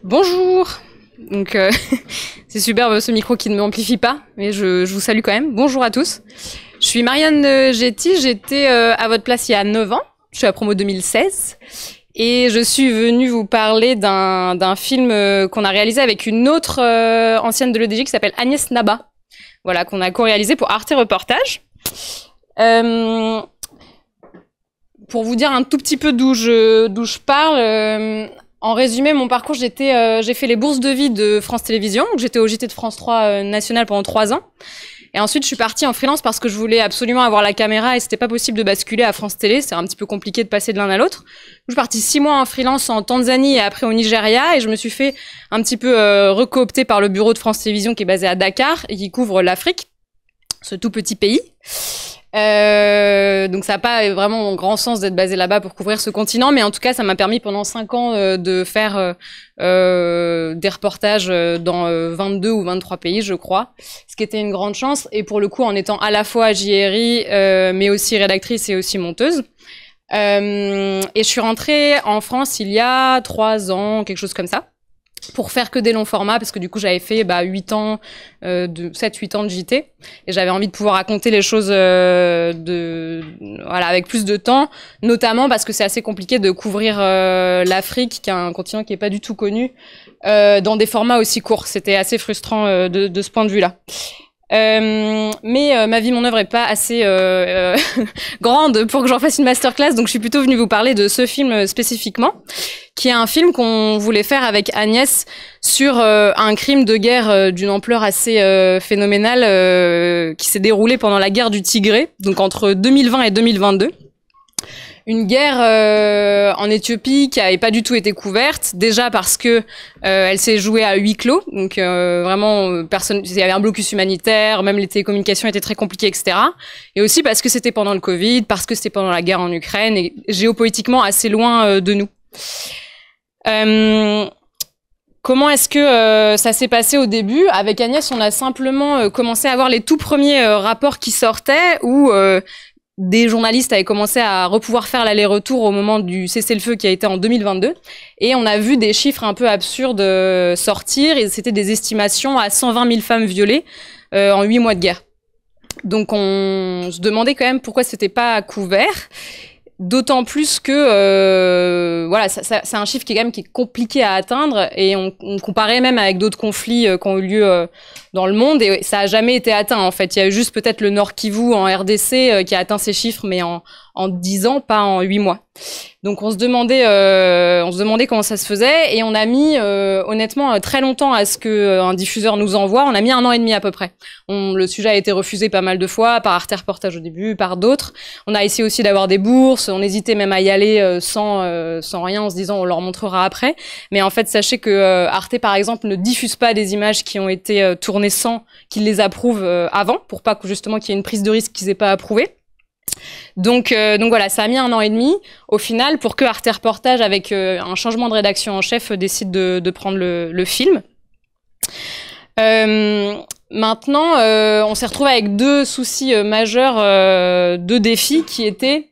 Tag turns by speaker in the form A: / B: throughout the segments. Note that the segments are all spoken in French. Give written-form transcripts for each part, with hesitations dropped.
A: Bonjour. Donc c'est superbe ce micro qui ne m'amplifie pas, mais je vous salue quand même. Bonjour à tous. Je suis Marianne Getty, j'étais à votre place il y a 9 ans. Je suis à promo 2016 et je suis venue vous parler d'un film qu'on a réalisé avec une autre ancienne de l'EDJ qui s'appelle Agnès Naba. Voilà, qu'on a co-réalisé pour Arte Reportage. Pour vous dire un tout petit peu d'où je parle, en résumé, mon parcours, j'ai fait les bourses de vie de France Télévisions. J'étais au JT de France 3 national pendant 3 ans. Et ensuite, je suis partie en freelance parce que je voulais absolument avoir la caméra et c'était pas possible de basculer à France Télé. C'est un petit peu compliqué de passer de l'un à l'autre. Je suis partie 6 mois en freelance en Tanzanie et après au Nigeria et je me suis fait un petit peu recoopter par le bureau de France Télévisions qui est basé à Dakar et qui couvre l'Afrique, ce tout petit pays. Donc ça n'a pas vraiment grand sens d'être basé là-bas pour couvrir ce continent, mais en tout cas ça m'a permis pendant 5 ans de faire des reportages dans 22 ou 23 pays je crois, ce qui était une grande chance et pour le coup en étant à la fois JRI mais aussi rédactrice et aussi monteuse. Et je suis rentrée en France il y a 3 ans, quelque chose comme ça, pour faire que des longs formats, parce que du coup j'avais fait 7-8 ans de JT, et j'avais envie de pouvoir raconter les choses avec plus de temps, notamment parce que c'est assez compliqué de couvrir l'Afrique, qui est un continent qui est pas du tout connu, dans des formats aussi courts. C'était assez frustrant de ce point de vue-là. Mais ma vie, mon œuvre est pas assez grande pour que j'en fasse une masterclass, donc je suis plutôt venue vous parler de ce film spécifiquement, qui est un film qu'on voulait faire avec Agnès sur un crime de guerre d'une ampleur assez phénoménale qui s'est déroulé pendant la guerre du Tigré, donc entre 2020 et 2022. Une guerre en Éthiopie qui n'avait pas du tout été couverte, déjà parce que elle s'est jouée à huis clos, donc vraiment personne, il y avait un blocus humanitaire, même les télécommunications étaient très compliquées, etc. Et aussi parce que c'était pendant le Covid, parce que c'était pendant la guerre en Ukraine et géopolitiquement assez loin de nous. Comment est-ce que ça s'est passé au début? Avec Agnès, on a simplement commencé à avoir les tout premiers rapports qui sortaient où des journalistes avaient commencé à pouvoir faire l'aller-retour au moment du cessez-le-feu qui a été en 2022. Et on a vu des chiffres un peu absurdes sortir. Et c'était des estimations à 120 000 femmes violées en 8 mois de guerre. Donc on se demandait quand même pourquoi c'était pas couvert. D'autant plus que c'est un chiffre qui est compliqué à atteindre et on comparait même avec d'autres conflits qui ont eu lieu dans le monde et ça a jamais été atteint en fait. Il y a eu juste peut-être le Nord Kivu en RDC qui a atteint ces chiffres mais en 10 ans, pas en 8 mois. Donc on se demandait comment ça se faisait et on a mis honnêtement très longtemps à ce que un diffuseur nous envoie. On a mis 1 an et demi à peu près. Le sujet a été refusé pas mal de fois par Arte Reportage au début, par d'autres. On a essayé aussi d'avoir des bourses. On hésitait même à y aller sans rien en se disant on leur montrera après. Mais en fait sachez que Arte par exemple ne diffuse pas des images qui ont été tournées sans qu'ils les approuvent avant, pour pas que justement qu'il y ait une prise de risque qu'ils aient pas approuvée. Donc voilà, ça a mis 1 an et demi au final pour que Arte Reportage, avec un changement de rédaction en chef, décide de prendre le film. Maintenant, on s'est retrouvé avec 2 soucis majeurs, 2 défis qui étaient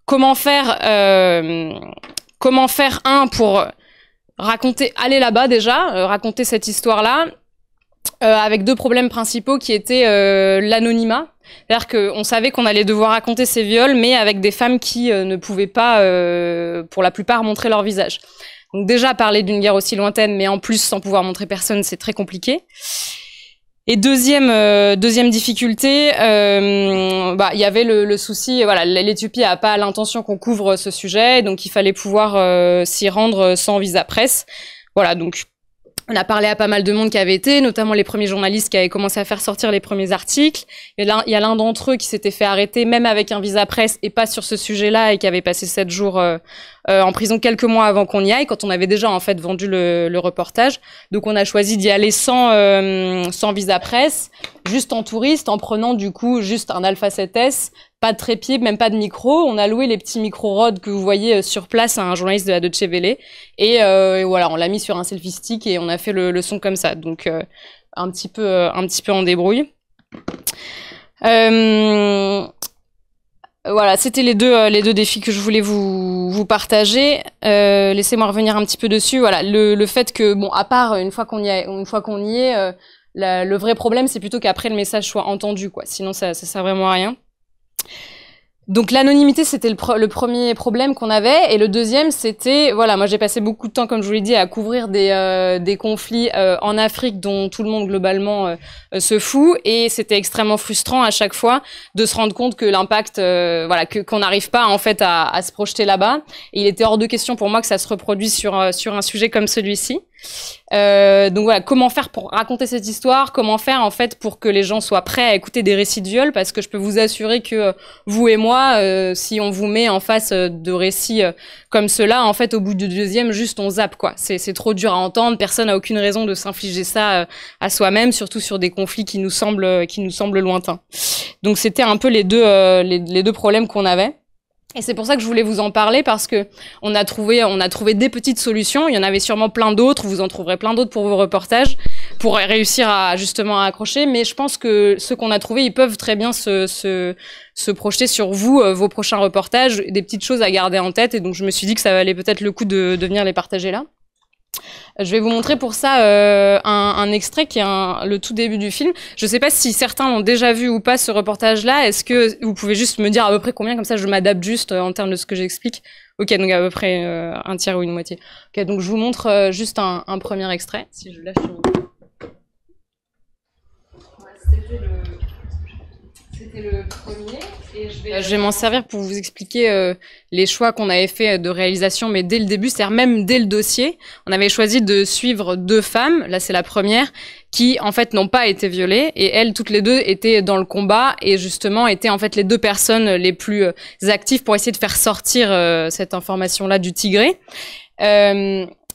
A: comment faire pour aller là-bas déjà, raconter cette histoire-là, avec 2 problèmes principaux qui étaient l'anonymat. C'est-à-dire qu'on savait qu'on allait devoir raconter ces viols, mais avec des femmes qui ne pouvaient pas, pour la plupart, montrer leur visage. Donc déjà, parler d'une guerre aussi lointaine, mais en plus sans pouvoir montrer personne, c'est très compliqué. Et deuxième difficulté, il y avait le souci, l'Éthiopie a pas l'intention qu'on couvre ce sujet, donc il fallait pouvoir s'y rendre sans visa presse. Voilà, donc on a parlé à pas mal de monde qui avait été, notamment les premiers journalistes qui avaient commencé à faire sortir les premiers articles. Et là, il y a l'un d'entre eux qui s'était fait arrêter, même avec un visa presse et pas sur ce sujet-là, et qui avait passé 7 jours en prison quelques mois avant qu'on y aille, quand on avait déjà en fait vendu le reportage. Donc on a choisi d'y aller sans visa presse, juste en touriste, en prenant du coup juste un Alpha 7S, pas de trépied, même pas de micro. On a loué les petits micros Rode que vous voyez sur place à un journaliste de la Deutsche Welle. Et voilà, on l'a mis sur un selfie stick et on a fait le son comme ça. Donc un petit peu en débrouille. Voilà, c'était les deux défis que je voulais vous partager. Laissez-moi revenir un petit peu dessus. Voilà, le fait que bon, à part une fois qu'on y est, le vrai problème, c'est plutôt qu'après le message soit entendu, quoi. Sinon, ça sert vraiment à rien. Donc l'anonymité, c'était le premier problème qu'on avait, et le deuxième, c'était, voilà, moi j'ai passé beaucoup de temps, comme je vous l'ai dit, à couvrir des conflits en Afrique dont tout le monde globalement se fout, et c'était extrêmement frustrant à chaque fois de se rendre compte que l'impact, voilà, qu'on n'arrive pas en fait à se projeter là-bas. Et il était hors de question pour moi que ça se reproduise sur un sujet comme celui-ci. Donc voilà, comment faire pour raconter cette histoire, comment faire en fait pour que les gens soient prêts à écouter des récits de viol, parce que je peux vous assurer que vous et moi, si on vous met en face de récits comme cela, en fait au bout du deuxième, juste on zappe, quoi. C'est trop dur à entendre, personne n'a aucune raison de s'infliger ça à soi-même, surtout sur des conflits qui nous semblent lointains. Donc c'était un peu les deux problèmes qu'on avait. Et c'est pour ça que je voulais vous en parler, parce que on a trouvé des petites solutions. Il y en avait sûrement plein d'autres. Vous en trouverez plein d'autres pour vos reportages, pour réussir à justement à accrocher. Mais je pense que ceux qu'on a trouvés, ils peuvent très bien se projeter sur vous, vos prochains reportages, des petites choses à garder en tête. Et donc je me suis dit que ça valait peut-être le coup de venir les partager là. Je vais vous montrer pour ça un extrait qui est le tout début du film. Je sais pas si certains l'ont déjà vu ou pas, ce reportage-là. Est-ce que vous pouvez juste me dire à peu près combien, comme ça je m'adapte juste en termes de ce que j'explique. Ok, donc à peu près un tiers ou une moitié. Ok, donc je vous montre juste un premier extrait. Si je lâche sur... C'était le premier, et je vais m'en servir pour vous expliquer les choix qu'on avait fait de réalisation, mais dès le début, c'est-à-dire même dès le dossier, on avait choisi de suivre deux femmes, là c'est la première, qui en fait n'ont pas été violées, et elles toutes les deux étaient dans le combat, et justement étaient en fait les deux personnes les plus actives pour essayer de faire sortir cette information-là du Tigré.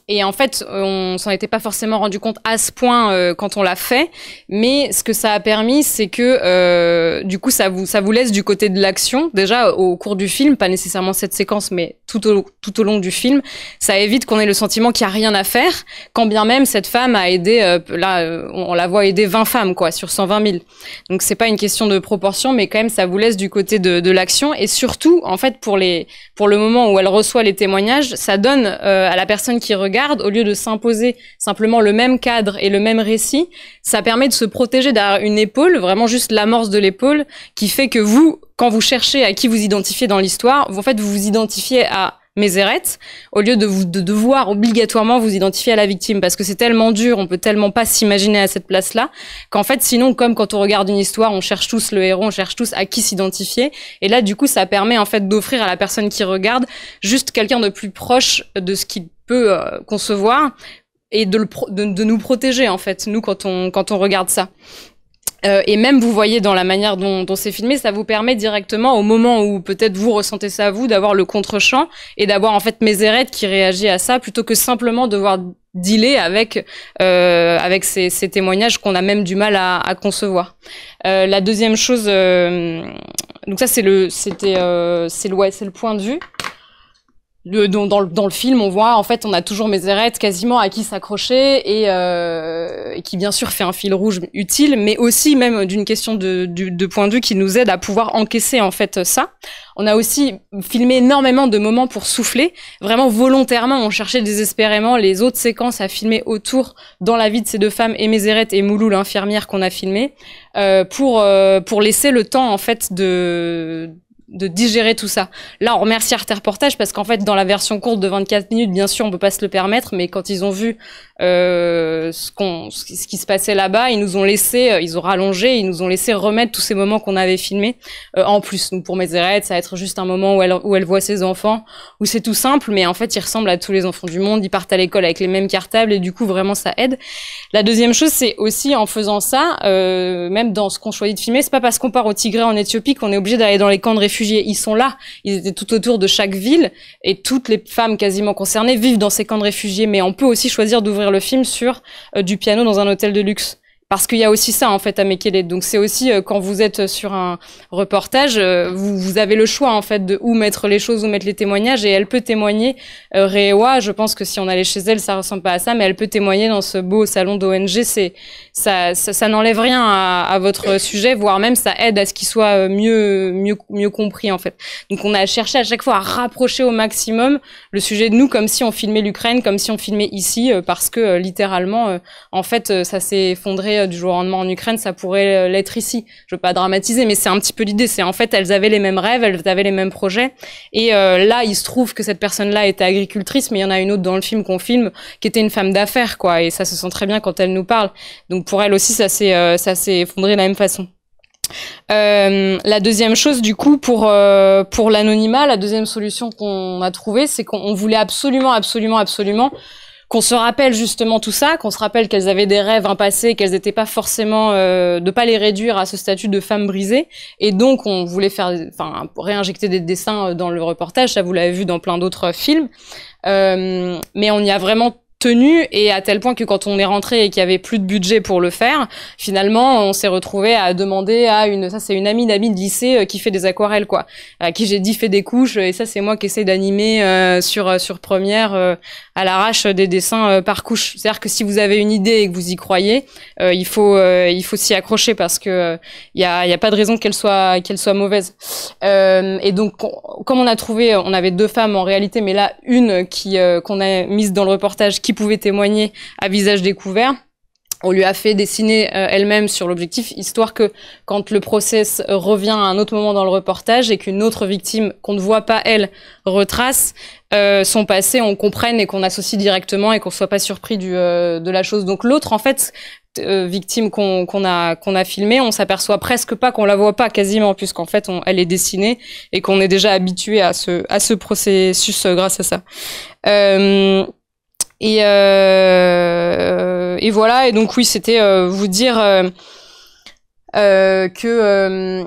A: Et en fait, on s'en était pas forcément rendu compte à ce point quand on l'a fait, mais ce que ça a permis, c'est que du coup, ça vous laisse du côté de l'action. Déjà au cours du film, pas nécessairement cette séquence, mais tout au long du film, ça évite qu'on ait le sentiment qu'il y a rien à faire, quand bien même cette femme a aidé. On la voit aider 20 femmes, quoi, sur 120 000. Donc c'est pas une question de proportion, mais quand même, ça vous laisse du côté de l'action, et surtout, en fait, pour le moment où elle reçoit les témoignages, ça donne à la personne qui regarde, au lieu de s'imposer simplement le même cadre et le même récit, ça permet de se protéger derrière une épaule, vraiment juste l'amorce de l'épaule, qui fait que vous, quand vous cherchez à qui vous identifiez dans l'histoire, en fait, vous vous identifiez à Mézéret, au lieu de devoir obligatoirement vous identifier à la victime, parce que c'est tellement dur, on peut tellement pas s'imaginer à cette place-là, qu'en fait, sinon, comme quand on regarde une histoire, on cherche tous le héros, on cherche tous à qui s'identifier, et là, du coup, ça permet, en fait, d'offrir à la personne qui regarde juste quelqu'un de plus proche de ce qu'il peut concevoir, et de nous protéger, en fait, nous, quand on regarde ça. Et même, vous voyez, dans la manière dont c'est filmé, ça vous permet directement, au moment où peut-être vous ressentez ça à vous, d'avoir le contre-champ et d'avoir en fait Mézéret qui réagit à ça, plutôt que simplement devoir dealer avec ces témoignages qu'on a même du mal à concevoir. La deuxième chose, donc ça c'est le point de vue. Dans le film, on voit, en fait, on a toujours Mézéret quasiment à qui s'accrocher, et qui bien sûr fait un fil rouge utile, mais aussi même d'une question de point de vue qui nous aide à pouvoir encaisser en fait ça. On a aussi filmé énormément de moments pour souffler, vraiment volontairement. On cherchait désespérément les autres séquences à filmer autour dans la vie de ces deux femmes, et Mézéret et Moulou l'infirmière qu'on a filmé, pour laisser le temps en fait de digérer tout ça. Là, on remercie Arte Reportage, parce qu'en fait, dans la version courte de 24 minutes, bien sûr, on peut pas se le permettre, mais quand ils ont vu ce qui se passait là-bas, ils nous ont laissé, ils ont rallongé, ils nous ont laissé remettre tous ces moments qu'on avait filmés en plus. Donc pour Mézéret, ça va être juste un moment où elle voit ses enfants, où c'est tout simple, mais en fait, ils ressemblent à tous les enfants du monde, ils partent à l'école avec les mêmes cartables, et du coup, vraiment, ça aide. La deuxième chose, c'est aussi en faisant ça, même dans ce qu'on choisit de filmer, c'est pas parce qu'on part au Tigré en Éthiopie qu'on est obligé d'aller dans les camps de réfugiés. Ils sont là, ils étaient tout autour de chaque ville, et toutes les femmes quasiment concernées vivent dans ces camps de réfugiés, mais on peut aussi choisir d'ouvrir le film sur du piano dans un hôtel de luxe. Parce qu'il y a aussi ça, en fait, à Mekele. Donc, c'est aussi, quand vous êtes sur un reportage, vous avez le choix, en fait, de où mettre les choses, où mettre les témoignages, et elle peut témoigner. Rewa, je pense que si on allait chez elle, ça ressemble pas à ça, mais elle peut témoigner dans ce beau salon d'ONG. Ça n'enlève rien à votre sujet, voire même ça aide à ce qu'il soit mieux compris, en fait. Donc, on a cherché à chaque fois à rapprocher au maximum le sujet de nous, comme si on filmait l'Ukraine, comme si on filmait ici, parce que, littéralement, en fait, ça s'est effondré du jour au lendemain en Ukraine, ça pourrait l'être ici. Je veux pas dramatiser, mais c'est un petit peu l'idée. C'est en fait, elles avaient les mêmes rêves, elles avaient les mêmes projets. Et là, il se trouve que cette personne-là était agricultrice, mais il y en a une autre dans le film qu'on filme qui était une femme d'affaires, quoi. Et ça se sent très bien quand elle nous parle. Donc pour elle aussi, ça s'est effondré de la même façon. La deuxième chose, du coup, pour l'anonymat, la deuxième solution qu'on a trouvée, c'est qu'on voulait absolument qu'on se rappelle justement tout ça, qu'on se rappelle qu'elles avaient des rêves, un passé, qu'elles n'étaient pas forcément de pas les réduire à ce statut de femme brisée. Et donc on voulait réinjecter des dessins dans le reportage. Ça, vous l'avez vu dans plein d'autres films, mais on y a vraiment tenu, et à tel point que quand on est rentré et qu'il y avait plus de budget pour le faire, finalement on s'est retrouvé à demander à c'est une amie de lycée qui fait des aquarelles, quoi, à qui j'ai dit fais des couches, et ça c'est moi qui essaie d'animer sur Première à l'arrache des dessins par couche. C'est-à-dire que si vous avez une idée et que vous y croyez, il faut s'y accrocher, parce que il y a pas de raison qu'elle soit mauvaise. Et donc comme on avait deux femmes en réalité, mais là une qu'on a mise dans le reportage qui pouvait témoigner à visage découvert. On lui a fait dessiner elle-même sur l'objectif, histoire que quand le process revient à un autre moment dans le reportage et qu'une autre victime qu'on ne voit pas, elle, retrace son passé, on comprenne et qu'on associe directement et qu'on soit pas surpris de la chose. Donc l'autre, en fait, victime qu'on a filmée, on s'aperçoit presque pas, qu'on la voit pas quasiment, puisqu'en fait elle est dessinée et qu'on est déjà habitué à ce processus grâce à ça. Et voilà. Et donc oui, c'était vous dire que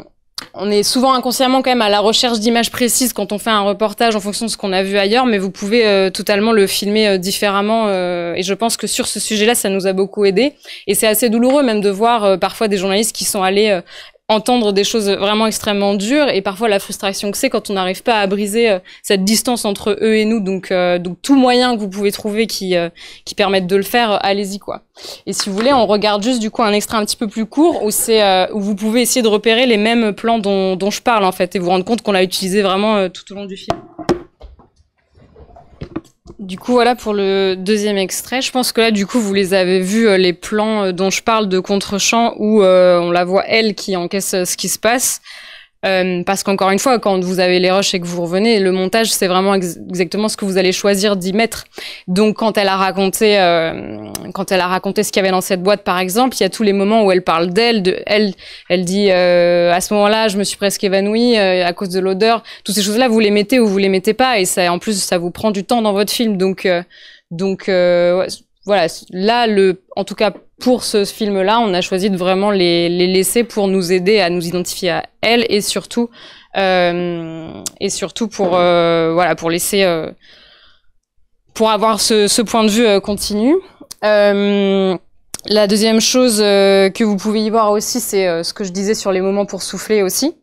A: on est souvent inconsciemment quand même à la recherche d'images précises quand on fait un reportage en fonction de ce qu'on a vu ailleurs, mais vous pouvez totalement le filmer différemment. Et je pense que sur ce sujet-là, ça nous a beaucoup aidé. Et c'est assez douloureux même de voir parfois des journalistes qui sont allés entendre des choses vraiment extrêmement dures, et parfois la frustration que c'est quand on n'arrive pas à briser cette distance entre eux et nous. Donc tout moyen que vous pouvez trouver qui permette de le faire, allez-y, quoi. Et si vous voulez, on regarde juste du coup un extrait un petit peu plus court où où vous pouvez essayer de repérer les mêmes plans dont je parle, en fait, et vous rendre compte qu'on l'a utilisé vraiment tout au long du film. Du coup, voilà pour le deuxième extrait. Je pense que là, du coup, vous les avez vus, les plans dont je parle de contre-champ, où on la voit, elle, qui encaisse ce qui se passe. Parce qu'encore une fois, quand vous avez les rushs et que vous revenez, le montage, c'est vraiment exactement ce que vous allez choisir d'y mettre. Donc, quand elle a raconté ce qu'il y avait dans cette boîte, par exemple, il y a tous les moments où elle parle d'elle, elle dit, à ce moment-là, je me suis presque évanouie, à cause de l'odeur. Toutes ces choses-là, vous les mettez ou vous les mettez pas, et ça, en plus, ça vous prend du temps dans votre film. Donc, ouais, voilà. Là, en tout cas, pour ce film-là, on a choisi de vraiment les laisser pour nous aider à nous identifier à elle, et surtout pour laisser, pour avoir ce point de vue continu. La deuxième chose que vous pouvez y voir aussi, c'est ce que je disais sur les moments pour souffler aussi.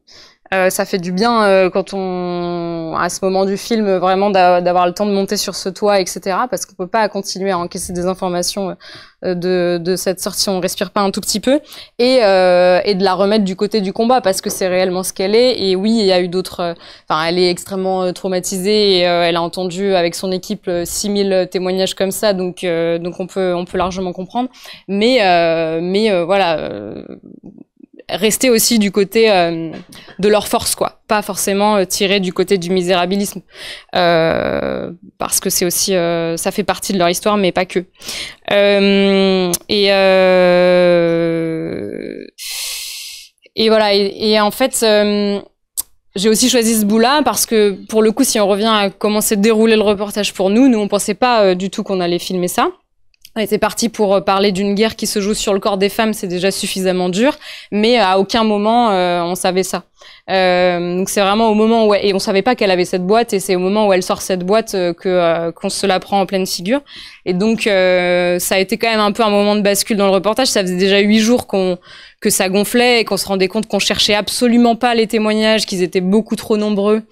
A: Ça fait du bien à ce moment du film, vraiment d'avoir le temps de monter sur ce toit, etc. Parce qu'on peut pas continuer à encaisser des informations de cette sorte si on respire pas un tout petit peu, et de la remettre du côté du combat, parce que c'est réellement ce qu'elle est. Et oui, il y a eu d'autres. Elle est extrêmement traumatisée, et elle a entendu avec son équipe 6000 témoignages comme ça, donc on peut largement comprendre. Mais voilà. Rester aussi du côté de leur force, quoi. Pas forcément tirer du côté du misérabilisme, parce que c'est aussi ça fait partie de leur histoire, mais pas que. Et voilà. Et en fait, j'ai aussi choisi ce bout-là parce que, pour le coup, si on revient à comment s'est déroulé le reportage pour nous on pensait pas du tout qu'on allait filmer ça. On était parti pour parler d'une guerre qui se joue sur le corps des femmes, c'est déjà suffisamment dur, mais à aucun moment on savait ça. Donc c'est vraiment au moment où et on savait pas qu'elle avait cette boîte, et c'est au moment où elle sort cette boîte que qu'on se la prend en pleine figure. Et donc ça a été quand même un peu un moment de bascule dans le reportage. Ça faisait déjà 8 jours que ça gonflait et qu'on se rendait compte qu'on cherchait absolument pas les témoignages, qu'ils étaient beaucoup trop nombreux.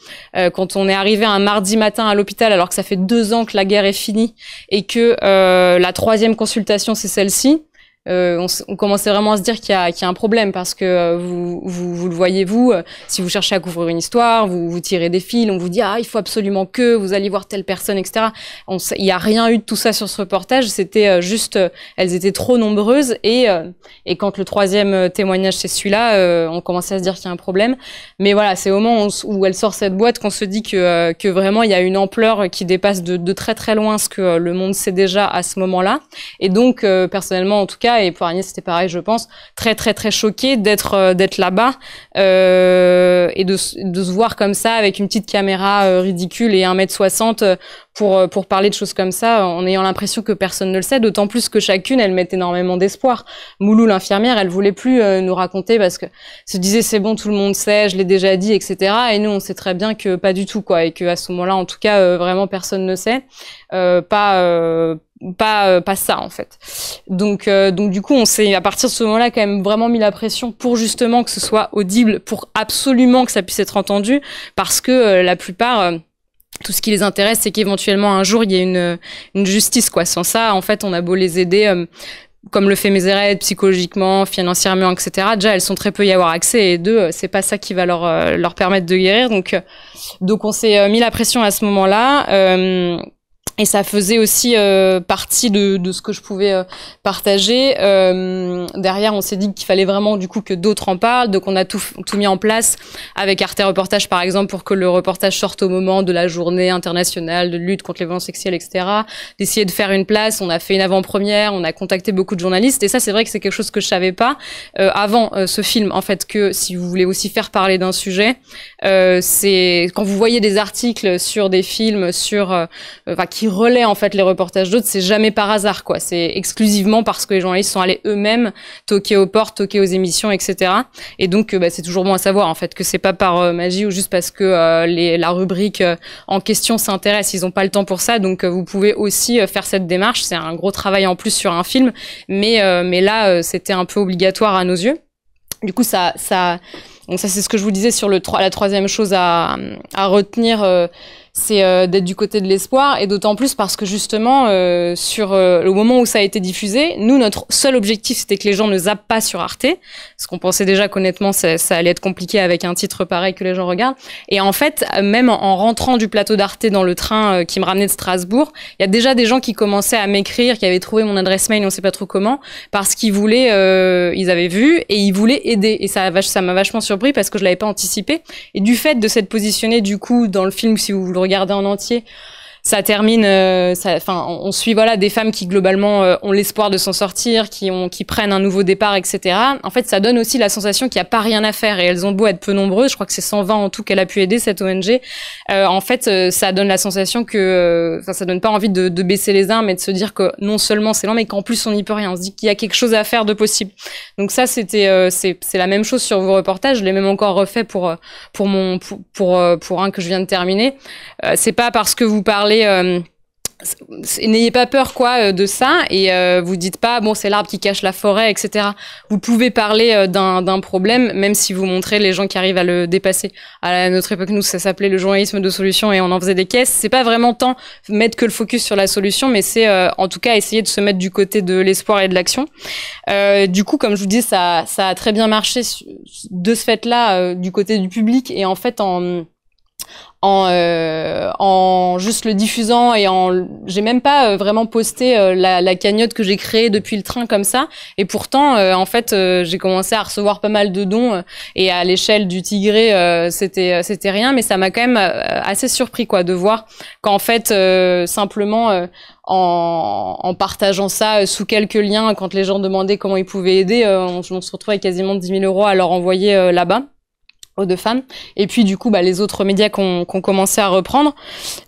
A: Quand on est arrivé un mardi matin à l'hôpital, alors que ça fait 2 ans que la guerre est finie et que la 3e consultation c'est celle-ci, on commençait vraiment à se dire qu'il y a un problème, parce que vous le voyez, si vous cherchez à couvrir une histoire, vous tirez des fils, on vous dit il faut absolument que vous alliez voir telle personne, etc. Il y a rien eu de tout ça sur ce reportage. C'était juste elles étaient trop nombreuses, et quand le 3e témoignage c'est celui-là, on commençait à se dire qu'il y a un problème. Mais voilà, c'est au moment où elle sort cette boîte qu'on se dit que vraiment il y a une ampleur qui dépasse de très très loin ce que le monde sait déjà à ce moment-là. Et donc personnellement en tout cas, et pour Agnès c'était pareil je pense, très très très choquée d'être là-bas et de se voir comme ça avec une petite caméra ridicule et 1m60 pour parler de choses comme ça, en ayant l'impression que personne ne le sait, d'autant plus que chacune elle met énormément d'espoir. Moulou l'infirmière, elle voulait plus nous raconter parce que se disait c'est bon, tout le monde sait, je l'ai déjà dit, etc. Et nous on sait très bien que pas du tout quoi, et que à ce moment-là en tout cas vraiment personne ne sait, pas ça en fait. Donc du coup on s'est à partir de ce moment-là quand même vraiment mis la pression pour justement que ce soit audible, pour absolument que ça puisse être entendu, parce que la plupart tout ce qui les intéresse c'est qu'éventuellement un jour il y ait une justice quoi. Sans ça en fait on a beau les aider comme le fait Mézeret, psychologiquement, financièrement, etc. Déjà, elles sont très peu y avoir accès, et 2, c'est pas ça qui va leur permettre de guérir. Donc on s'est mis la pression à ce moment-là. Et ça faisait aussi partie de ce que je pouvais partager. Derrière, on s'est dit qu'il fallait vraiment du coup que d'autres en parlent. Donc on a tout mis en place avec Arte Reportage par exemple, pour que le reportage sorte au moment de la journée internationale de lutte contre les violences sexuelles, etc. D'essayer de faire une place. On a fait une avant-première, on a contacté beaucoup de journalistes. Et ça, c'est vrai que c'est quelque chose que je savais pas avant ce film. En fait, que si vous voulez aussi faire parler d'un sujet, c'est quand vous voyez des articles sur des films, qui relaient en fait les reportages d'autres, c'est jamais par hasard quoi. C'est exclusivement parce que les journalistes sont allés eux-mêmes toquer aux portes, toquer aux émissions, etc. Et donc c'est toujours bon à savoir en fait que c'est pas par magie ou juste parce que la rubrique en question s'intéresse. Ils ont pas le temps pour ça, donc vous pouvez aussi faire cette démarche. C'est un gros travail en plus sur un film, mais là c'était un peu obligatoire à nos yeux. Du coup donc ça c'est ce que je vous disais sur la 3e chose à retenir. C'est d'être du côté de l'espoir, et d'autant plus parce que justement au moment où ça a été diffusé, nous notre seul objectif c'était que les gens ne zappent pas sur Arte, parce qu'on pensait déjà qu'honnêtement ça allait être compliqué avec un titre pareil que les gens regardent. Et en fait même en rentrant du plateau d'Arte dans le train qui me ramenait de Strasbourg, il y a déjà des gens qui commençaient à m'écrire, qui avaient trouvé mon adresse mail, on sait pas trop comment, parce qu'ils voulaient ils avaient vu et ils voulaient aider, et ça m'a vachement surpris parce que je l'avais pas anticipé. Et du fait de s'être positionné du coup dans le film, si vous le regardez en entier, ça termine, on suit des femmes qui globalement ont l'espoir de s'en sortir, qui prennent un nouveau départ, etc. En fait, ça donne aussi la sensation qu'il n'y a pas rien à faire, et elles ont beau être peu nombreuses, je crois que c'est 120 en tout qu'elle a pu aider cette ONG. En fait, ça donne la sensation que, ça donne pas envie de baisser les armes et de se dire que non seulement c'est lent, mais qu'en plus on n'y peut rien. On se dit qu'il y a quelque chose à faire de possible. Donc ça, c'est la même chose sur vos reportages. Je l'ai même encore refait pour un que je viens de terminer. C'est pas parce que vous parlez n'ayez pas peur de ça, et vous dites pas bon c'est l'arbre qui cache la forêt, etc. Vous pouvez parler d'un problème même si vous montrez les gens qui arrivent à le dépasser. À notre époque, nous ça s'appelait le journalisme de solution et on en faisait des caisses. C'est pas vraiment tant mettre que le focus sur la solution, mais c'est en tout cas essayer de se mettre du côté de l'espoir et de l'action. Du coup, comme je vous dis, ça a très bien marché de ce fait-là du côté du public, et en fait en juste le diffusant, et j'ai même pas vraiment posté la cagnotte que j'ai créée depuis le train comme ça, et pourtant en fait j'ai commencé à recevoir pas mal de dons, et à l'échelle du Tigré c'était rien, mais ça m'a quand même assez surpris de voir qu'en fait simplement en partageant ça sous quelques liens, quand les gens demandaient comment ils pouvaient aider, on se retrouvait avec quasiment 10 000 € à leur envoyer là-bas. aux deux femmes. Et puis du coup, les autres médias qu'on commencé à reprendre.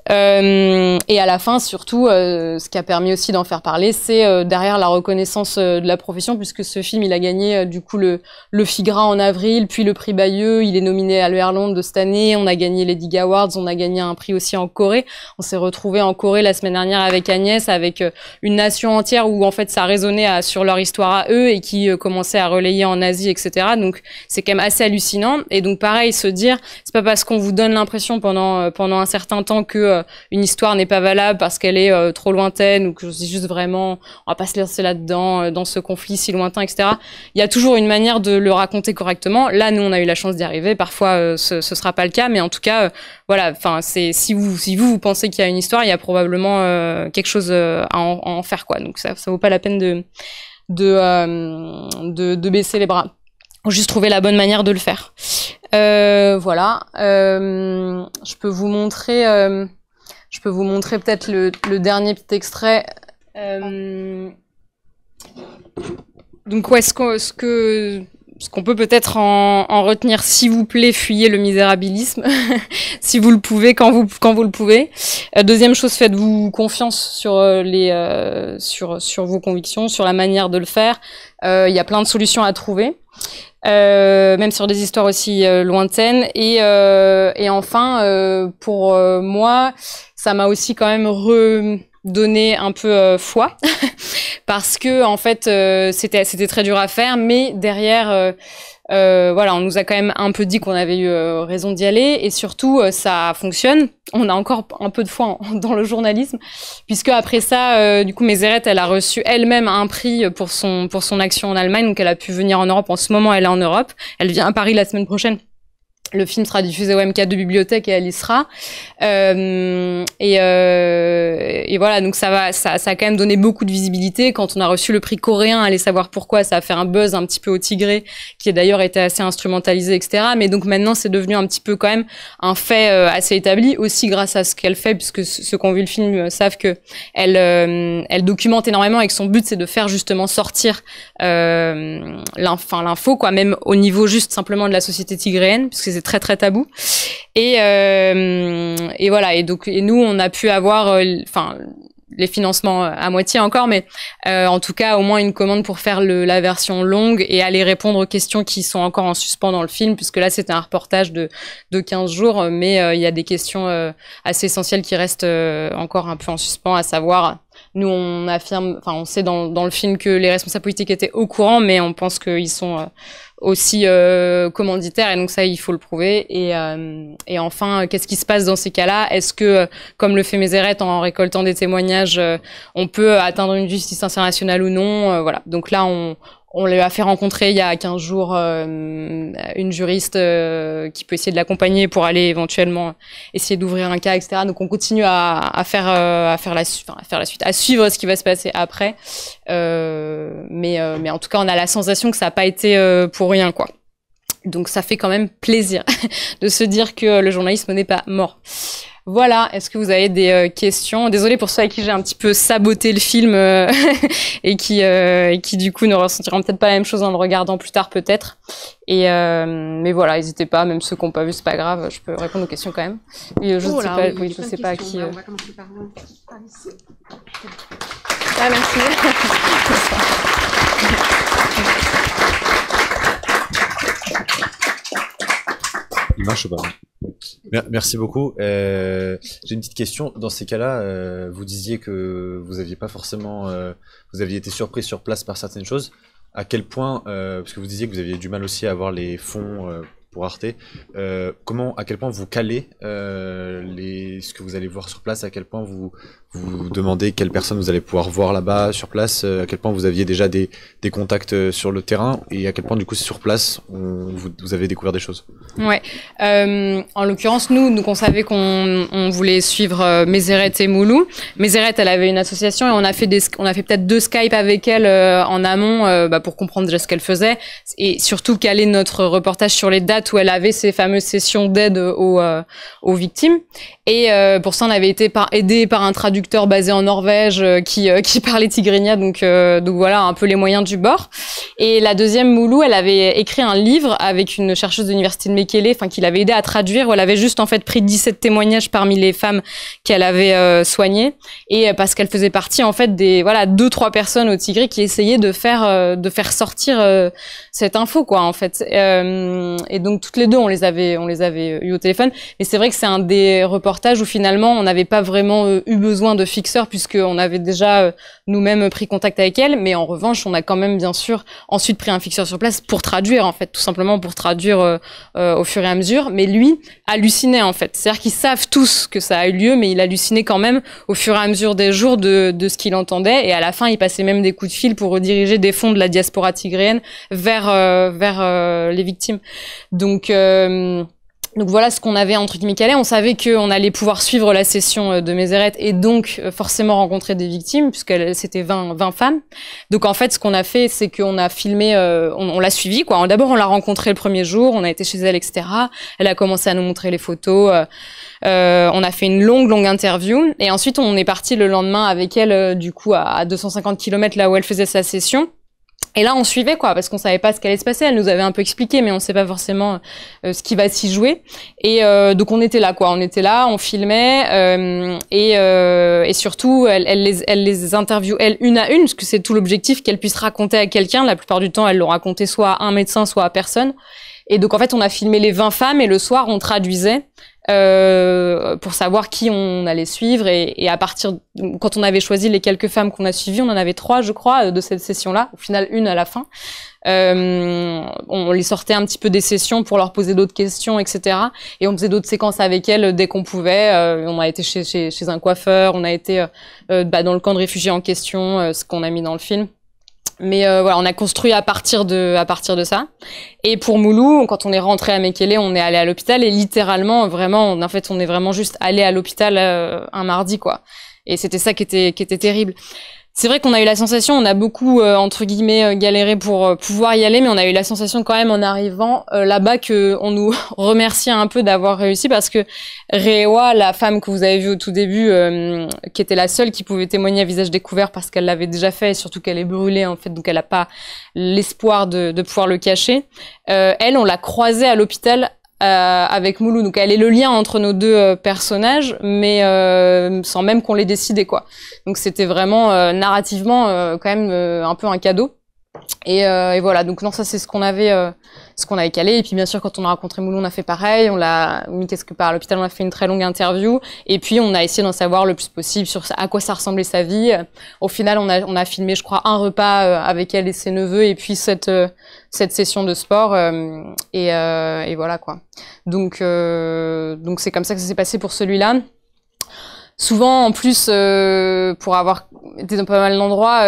A: Et à la fin, surtout, ce qui a permis aussi d'en faire parler, c'est derrière la reconnaissance de la profession, puisque ce film, il a gagné du coup le Figara en avril, puis le prix Bayeux. Il est nominé à l'Earlond de cette année. On a gagné les Dig Awards. On a gagné un prix aussi en Corée. On s'est retrouvé en Corée la semaine dernière avec Agnès, avec une nation entière où en fait ça résonnait sur leur histoire à eux et qui commençait à relayer en Asie, etc. Donc c'est quand même assez hallucinant. Et donc pareil, se dire, c'est pas parce qu'on vous donne l'impression pendant un certain temps que une histoire n'est pas valable parce qu'elle est trop lointaine ou que c'est juste vraiment, on va pas se lancer là-dedans dans ce conflit si lointain, etc. Il y a toujours une manière de le raconter correctement. Là, nous, on a eu la chance d'y arriver. Parfois, ce sera pas le cas, mais en tout cas, voilà. Enfin, c'est si vous pensez qu'il y a une histoire, il y a probablement quelque chose à en faire, quoi. Donc ça vaut pas la peine de baisser les bras. Juste trouver la bonne manière de le faire. Voilà. Je peux vous montrer peut-être le dernier petit extrait. Donc, ce qu'on peut peut-être en retenir, s'il vous plaît, fuyez le misérabilisme, si vous le pouvez, quand vous le pouvez. Deuxième chose, faites-vous confiance sur sur vos convictions, sur la manière de le faire. Il y a plein de solutions à trouver. Même sur des histoires aussi lointaines. Et enfin, pour moi, ça m'a aussi quand même redonné un peu foi, parce que en fait, c'était très dur à faire, mais derrière, voilà, on nous a quand même un peu dit qu'on avait eu raison d'y aller, et surtout, ça fonctionne. On a encore un peu de foi dans le journalisme, puisque après ça, du coup, Mézeret, elle a reçu elle-même un prix pour son action en Allemagne, donc elle a pu venir en Europe. En ce moment, elle est en Europe. Elle vient à Paris la semaine prochaine. Le film sera diffusé au MK2 Bibliothèque et elle y sera. Et voilà, donc ça a quand même donné beaucoup de visibilité. Quand on a reçu le prix coréen, allez savoir pourquoi, ça a fait un buzz un petit peu au Tigré, qui a d'ailleurs été assez instrumentalisé, etc. Mais donc maintenant, c'est devenu un petit peu quand même un fait assez établi, aussi grâce à ce qu'elle fait, puisque ceux qui ont vu le film savent que elle documente énormément et que son but, c'est de faire justement sortir l'info, quoi, même au niveau juste simplement de la société tigréenne, puisque c'est très très tabou. Et voilà. Et donc, nous, on a pu avoir, les financements à moitié encore, mais en tout cas, au moins une commande pour faire la version longue et aller répondre aux questions qui sont encore en suspens dans le film, puisque là, c'est un reportage de 15 jours, mais il y a des questions assez essentielles qui restent encore un peu en suspens, à savoir, nous, on affirme, on sait dans le film que les responsables politiques étaient au courant, mais on pense qu'ils sont aussi commanditaires, et donc ça, il faut le prouver. Et enfin, qu'est-ce qui se passe dans ces cas-là? Est-ce que, comme le fait Mézeret en récoltant des témoignages, on peut atteindre une justice internationale ou non? Voilà. Donc là, on lui a fait rencontrer il y a 15 jours une juriste qui peut essayer de l'accompagner pour aller éventuellement essayer d'ouvrir un cas, etc. Donc on continue à faire la suite, à suivre ce qui va se passer après. Mais en tout cas, on a la sensation que ça n'a pas été pour rien, quoi. Donc ça fait quand même plaisir de se dire que le journalisme n'est pas mort. Voilà, est-ce que vous avez des questions? Désolée pour ceux à qui j'ai un petit peu saboté le film et qui du coup ne ressentiront peut-être pas la même chose en le regardant plus tard peut-être. Mais voilà, n'hésitez pas, même ceux qui n'ont pas vu, c'est pas grave, je peux répondre aux questions quand même. Et je sais pas à qui.
B: On va commencer par ici.
A: Ah, merci.
C: Il marche pas. Merci beaucoup. J'ai une petite question. Dans ces cas-là, vous disiez que vous aviez pas forcément, vous aviez été surpris sur place par certaines choses. À quel point, parce que vous disiez que vous aviez du mal aussi à avoir les fonds pour Arte. À quel point vous calez ce que vous allez voir sur place, à quel point vous demandez quelles personnes vous allez pouvoir voir là-bas sur place, à quel point vous aviez déjà des contacts sur le terrain, et à quel point du coup sur place vous avez découvert des choses.
A: Ouais. En l'occurrence, nous on savait qu'on voulait suivre Mézeret et Moulou. Mézeret, elle avait une association et on a fait peut-être 2 Skype avec elle en amont pour comprendre déjà ce qu'elle faisait et surtout caler notre reportage sur les dates, boîte où elle avait ces fameuses sessions d'aide aux victimes. Et pour ça, on avait été aidé par un traducteur basé en Norvège qui parlait tigrinya, donc voilà un peu les moyens du bord. Et la deuxième, Moulou, elle avait écrit un livre avec une chercheuse de l'université de Mekele, enfin qui l'avait aidé à traduire. Où elle avait juste en fait pris 17 témoignages parmi les femmes qu'elle avait soignées, et parce qu'elle faisait partie en fait des 2-3 personnes au Tigray qui essayaient de faire sortir cette info quoi en fait. Et donc toutes les deux on les avait eu au téléphone. Mais c'est vrai que c'est un des reportages où finalement on n'avait pas vraiment eu besoin de fixeurs puisque on avait déjà nous-mêmes pris contact avec elle. Mais en revanche on a quand même bien sûr ensuite pris un fixeur sur place pour traduire en fait, tout simplement pour traduire au fur et à mesure. Mais lui hallucinait en fait, c'est-à-dire qu'ils savent tous que ça a eu lieu, mais il hallucinait quand même au fur et à mesure des jours de ce qu'il entendait. Et à la fin il passait même des coups de fil pour rediriger des fonds de la diaspora tigréenne vers les victimes. Donc voilà ce qu'on avait entre guillemets calé. On savait qu'on allait pouvoir suivre la session de Mézeret et donc forcément rencontrer des victimes puisque c'était 20 femmes. Donc en fait ce qu'on a fait c'est qu'on a filmé, on l'a suivi quoi. D'abord on l'a rencontrée le premier jour, on a été chez elle etc. Elle a commencé à nous montrer les photos. On a fait une longue interview et ensuite on est parti le lendemain avec elle du coup à 250 km là où elle faisait sa session. Et là, on suivait, quoi, parce qu'on savait pas ce qu'allait se passer. Elle nous avait un peu expliqué, mais on sait pas forcément ce qui va s'y jouer. Et donc, on était là, quoi. On était là, on filmait, et surtout, elle les interviewe, elle, une à une, parce que c'est tout l'objectif qu'elle puisse raconter à quelqu'un. La plupart du temps, elle l'ont raconté soit à un médecin, soit à personne. Et donc, en fait, on a filmé les 20 femmes, et le soir, on traduisait. Pour savoir qui on allait suivre et à partir quand on avait choisi les quelques femmes qu'on a suivies, on en avait 3 je crois de cette session-là, au final une à la fin. On les sortait un petit peu des sessions pour leur poser d'autres questions, etc. Et on faisait d'autres séquences avec elles dès qu'on pouvait. On a été chez un coiffeur, on a été dans le camp de réfugiés en question, ce qu'on a mis dans le film. Mais voilà, on a construit à partir de ça. Et pour Moulou, quand on est rentré à Mekele, on est allé à l'hôpital et littéralement, vraiment, en fait, on est vraiment juste allé à l'hôpital un mardi, quoi. Et c'était ça qui était terrible. C'est vrai qu'on a eu la sensation, on a beaucoup entre guillemets galéré pour pouvoir y aller, mais on a eu la sensation quand même en arrivant là-bas que on nous remerciait un peu d'avoir réussi parce que Rewa, la femme que vous avez vue au tout début, qui était la seule qui pouvait témoigner à visage découvert parce qu'elle l'avait déjà fait et surtout qu'elle est brûlée en fait, donc elle n'a pas l'espoir de pouvoir le cacher. Elle, on l'a croisée à l'hôpital. Avec Moulou, donc elle est le lien entre nos deux personnages, mais sans même qu'on l'ait décidé quoi. Donc c'était vraiment narrativement quand même un peu un cadeau. Et voilà, donc non, ça c'est ce qu'on avait calé. Et puis bien sûr, quand on a rencontré Moulou, on a fait pareil. On l'a mis quelque part à l'hôpital, on a fait une très longue interview. Et puis on a essayé d'en savoir le plus possible sur à quoi ça ressemblait sa vie. Au final, on a filmé, je crois, un repas avec elle et ses neveux, et puis cette session de sport. Et voilà quoi. Donc c'est comme ça que ça s'est passé pour celui-là. Souvent, en plus, pour avoir été dans pas mal d'endroits.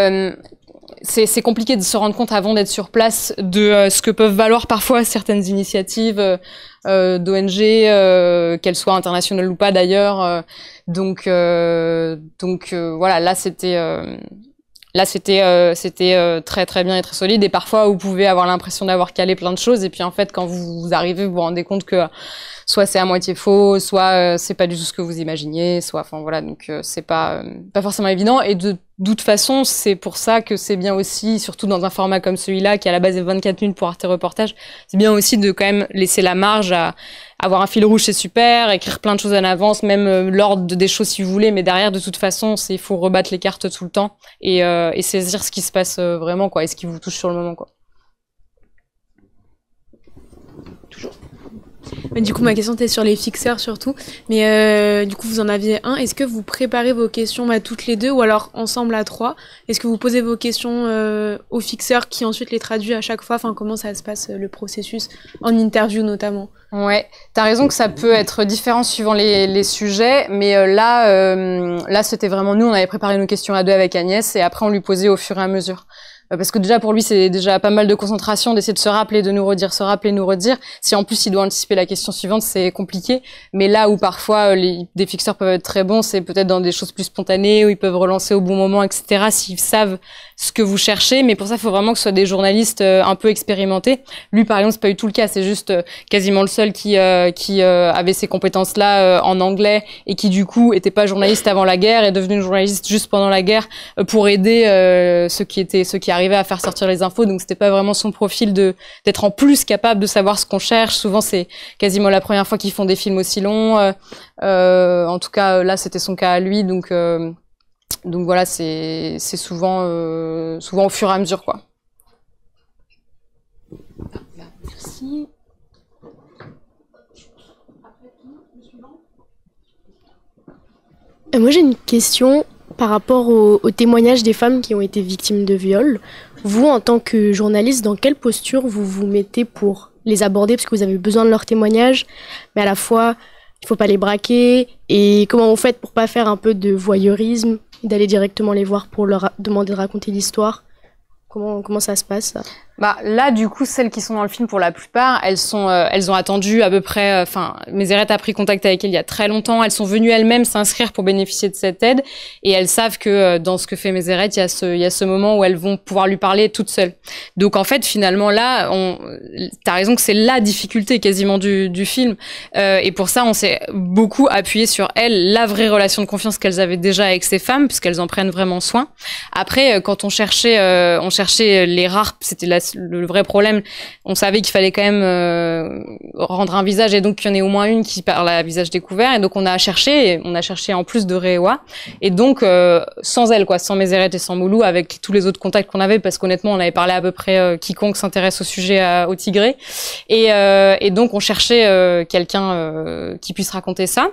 A: C'est compliqué de se rendre compte avant d'être sur place de ce que peuvent valoir parfois certaines initiatives d'ONG, qu'elles soient internationales ou pas d'ailleurs. Donc voilà, là c'était très très bien et très solide. Et parfois vous pouvez avoir l'impression d'avoir calé plein de choses et puis en fait quand vous arrivez vous vous rendez compte que soit c'est à moitié faux, soit c'est pas du tout ce que vous imaginiez, soit enfin voilà, donc c'est pas forcément évident. Et de toute façon, c'est pour ça que c'est bien aussi, surtout dans un format comme celui-là qui à la base est 24 minutes pour Arte Reportage, c'est bien aussi de quand même laisser la marge à avoir un fil rouge, c'est super, écrire plein de choses en avance, même l'ordre des choses si vous voulez, mais derrière de toute façon, il faut rebattre les cartes tout le temps et saisir ce qui se passe vraiment quoi, et ce qui vous touche sur le moment quoi.
B: Toujours. Mais du coup, ma question était sur les fixeurs surtout. Mais du coup, vous en aviez un. Est-ce que vous préparez vos questions toutes les deux ou alors ensemble à 3? Est-ce que vous posez vos questions au fixeur qui ensuite les traduit à chaque fois? Enfin, comment ça se passe le processus en interview notamment?
A: Ouais, t'as raison que ça peut être différent suivant les sujets, mais là c'était vraiment nous, on avait préparé nos questions à 2 avec Agnès et après on lui posait au fur et à mesure. Parce que déjà pour lui c'est déjà pas mal de concentration d'essayer de se rappeler, de nous redire, se rappeler, nous redire. Si en plus il doit anticiper la question suivante, c'est compliqué. Mais là où parfois des fixeurs peuvent être très bons, c'est peut-être dans des choses plus spontanées où ils peuvent relancer au bon moment, etc. S'ils savent ce que vous cherchez, mais pour ça, il faut vraiment que ce soit des journalistes un peu expérimentés. Lui, par exemple, c'est pas du tout le cas. C'est juste quasiment le seul qui avait ces compétences-là en anglais et qui, du coup, était pas journaliste avant la guerre, est devenu journaliste juste pendant la guerre pour aider ceux qui arrivaient à faire sortir les infos. Donc, c'était pas vraiment son profil d'être en plus capable de savoir ce qu'on cherche. Souvent, c'est quasiment la première fois qu'ils font des films aussi longs. En tout cas, là, c'était son cas à lui. Donc voilà, c'est souvent au fur et à mesure, quoi. Merci.
D: Moi, j'ai une question par rapport au témoignage des femmes qui ont été victimes de viol. Vous, en tant que journaliste, dans quelle posture vous vous mettez pour les aborder, parce que vous avez besoin de leur témoignage, mais à la fois, il faut pas les braquer, et comment vous faites pour pas faire un peu de voyeurisme, d'aller directement les voir pour leur demander de raconter l'histoire? Comment ça se passe, ça?
A: Bah là, du coup, celles qui sont dans le film, pour la plupart, elles ont attendu à peu près. Enfin, Mézérette a pris contact avec elles il y a très longtemps. Elles sont venues elles-mêmes s'inscrire pour bénéficier de cette aide, et elles savent que dans ce que fait Mézérette, il y a ce moment où elles vont pouvoir lui parler toutes seules. Donc en fait, finalement là, t'as raison que c'est la difficulté quasiment du film, et pour ça, on s'est beaucoup appuyé sur elles, la vraie relation de confiance qu'elles avaient déjà avec ces femmes, puisqu'elles en prennent vraiment soin. Après, quand on cherchait les rares, c'était le vrai problème. On savait qu'il fallait quand même rendre un visage, et donc qu'il y en ait au moins une qui parle à visage découvert. Et donc on a cherché en plus de Réwa. Et donc sans elle, quoi, sans Mézérette et sans Moulou, avec tous les autres contacts qu'on avait, parce qu'honnêtement on avait parlé à peu près quiconque s'intéresse au sujet au Tigré. Et donc on cherchait quelqu'un qui puisse raconter ça.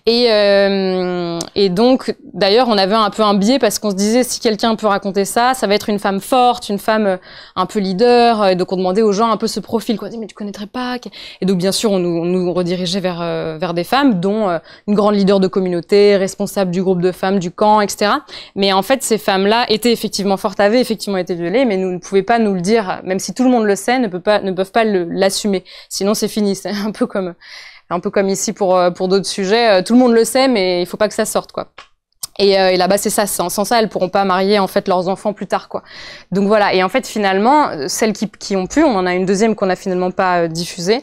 A: Et donc, d'ailleurs, on avait un peu un biais, parce qu'on se disait, si quelqu'un peut raconter ça, ça va être une femme forte, une femme un peu leader. Et donc, on demandait aux gens un peu ce profil, quoi. On disait, mais tu connaîtrais pas? Et donc, bien sûr, on nous redirigeait vers des femmes, dont une grande leader de communauté, responsable du groupe de femmes du camp, etc. Mais en fait, ces femmes-là étaient effectivement fortes, avaient effectivement été violées, mais nous ne pouvions pas nous le dire, même si tout le monde le sait, ne peuvent pas l'assumer. Sinon, c'est fini. C'est un peu comme ici pour d'autres sujets. Tout le monde le sait, mais il faut pas que ça sorte, quoi. Et là-bas, c'est ça. Sans ça, elles pourront pas marier, en fait, leurs enfants plus tard, quoi. Donc voilà. Et en fait, finalement, celles qui ont pu, on en a une deuxième qu'on a finalement pas diffusée.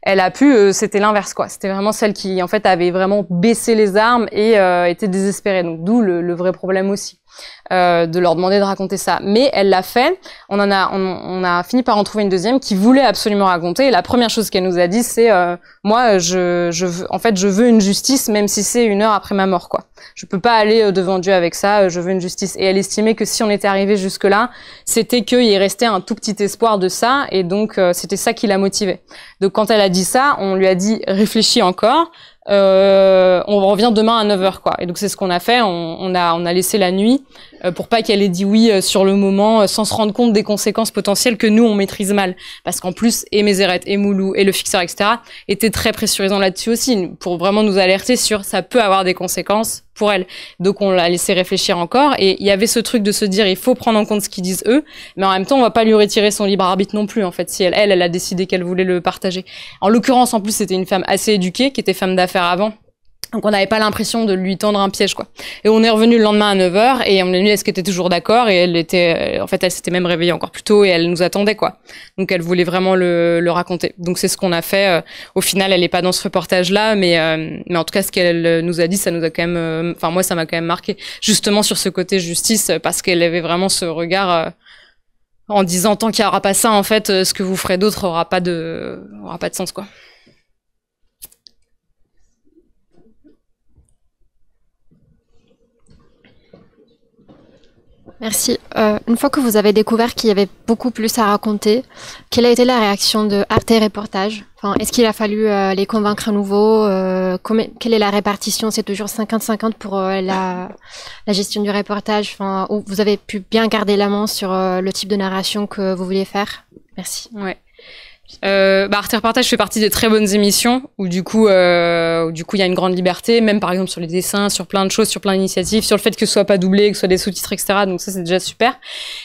A: Elle a pu, c'était l'inverse, quoi. C'était vraiment celle qui, en fait, avait vraiment baissé les armes et était désespérée. Donc d'où le vrai problème aussi. De leur demander de raconter ça. Mais elle l'a fait. On a fini par en trouver une deuxième qui voulait absolument raconter. Et la première chose qu'elle nous a dit, c'est moi, je veux une justice, même si c'est 1 heure après ma mort, quoi. Je peux pas aller devant Dieu avec ça. Je veux une justice. Et elle estimait que si on était arrivé jusque là, c'était qu'il restait un tout petit espoir de ça. Et donc c'était ça qui la motivait. Donc quand elle a dit ça, on lui a dit réfléchis encore. On revient demain à 9h, quoi. Et donc c'est ce qu'on a fait. On a laissé la nuit pour pas qu'elle ait dit oui sur le moment, sans se rendre compte des conséquences potentielles que nous on maîtrise mal, parce qu'en plus et Mézérette et Moulou et le fixeur, etc. étaient très pressurisants là-dessus aussi, pour vraiment nous alerter sur ça peut avoir des conséquences pour elle. Donc on l'a laissé réfléchir encore, et il y avait ce truc de se dire il faut prendre en compte ce qu'ils disent eux, mais en même temps on va pas lui retirer son libre arbitre non plus, en fait, si elle a décidé qu'elle voulait le partager. En l'occurrence, en plus, c'était une femme assez éduquée qui était femme d'affaires avant. Donc on n'avait pas l'impression de lui tendre un piège, quoi. Et on est revenu le lendemain à 9h, et on a dit est-ce qu'elle était toujours d'accord, et elle s'était même réveillée encore plus tôt, et elle nous attendait, quoi. Donc elle voulait vraiment le raconter. Donc c'est ce qu'on a fait. Au final, elle est pas dans ce reportage-là, mais en tout cas, ce qu'elle nous a dit, ça nous a quand même, enfin moi, ça m'a quand même marqué, justement sur ce côté justice, parce qu'elle avait vraiment ce regard en disant tant qu'il n'y aura pas ça, en fait, ce que vous ferez d'autre aura pas de sens, quoi.
E: Merci. Une fois que vous avez découvert qu'il y avait beaucoup plus à raconter, quelle a été la réaction de Arte Reportage? Enfin, est-ce qu'il a fallu les convaincre à nouveau? Quelle est la répartition? C'est toujours 50-50 pour la gestion du reportage? Enfin, où vous avez pu bien garder la main sur le type de narration que vous vouliez faire? Merci.
A: Ouais. Arte Reportage fait partie des très bonnes émissions où du coup il y a une grande liberté, même par exemple sur les dessins, sur plein de choses, sur plein d'initiatives, sur le fait que ce soit pas doublé, que ce soit des sous-titres, etc. Donc ça c'est déjà super.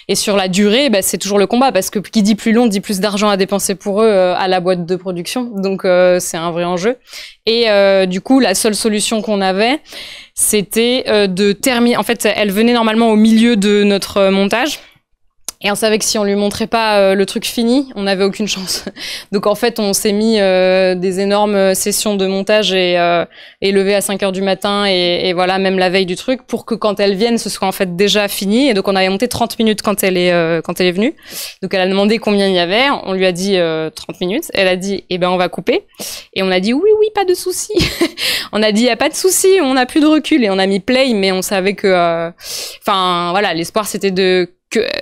A: Et sur la durée, c'est toujours le combat parce que qui dit plus long dit plus d'argent à dépenser pour eux à la boîte de production. Donc c'est un vrai enjeu. Et du coup la seule solution qu'on avait, c'était de terminer. En fait, elle venait normalement au milieu de notre montage. Et on savait que si on lui montrait pas le truc fini, on n'avait aucune chance. Donc en fait, on s'est mis des énormes sessions de montage et levé à 5h du matin et voilà, même la veille du truc, pour que quand elle vienne, ce soit en fait déjà fini. Et donc on avait monté 30 minutes quand elle est venue. Donc elle a demandé combien il y avait. On lui a dit 30 minutes. Elle a dit on va couper. Et on a dit oui, pas de souci. On a dit y a pas de souci, on n'a plus de recul. Et on a mis play, mais on savait que, voilà, l'espoir c'était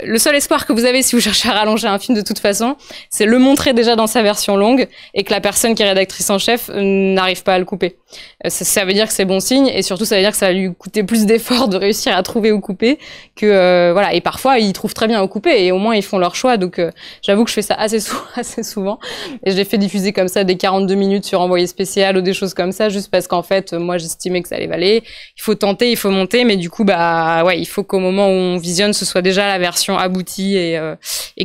A: le seul espoir que vous avez si vous cherchez à rallonger un film de toute façon, c'est le montrer déjà dans sa version longue et que la personne qui est rédactrice en chef n'arrive pas à le couper. Ça veut dire que c'est bon signe et surtout ça veut dire que ça va lui coûter plus d'efforts de réussir à trouver où couper que voilà. Et parfois ils trouvent très bien où couper et au moins ils font leur choix. Donc j'avoue que je fais ça assez souvent et je l'ai fait diffuser comme ça des 42 minutes sur envoyé spécial ou des choses comme ça juste parce qu'en fait moi j'estimais que ça allait valer. Il faut tenter, il faut monter, mais du coup il faut qu'au moment où on visionne ce soit déjà la version aboutie et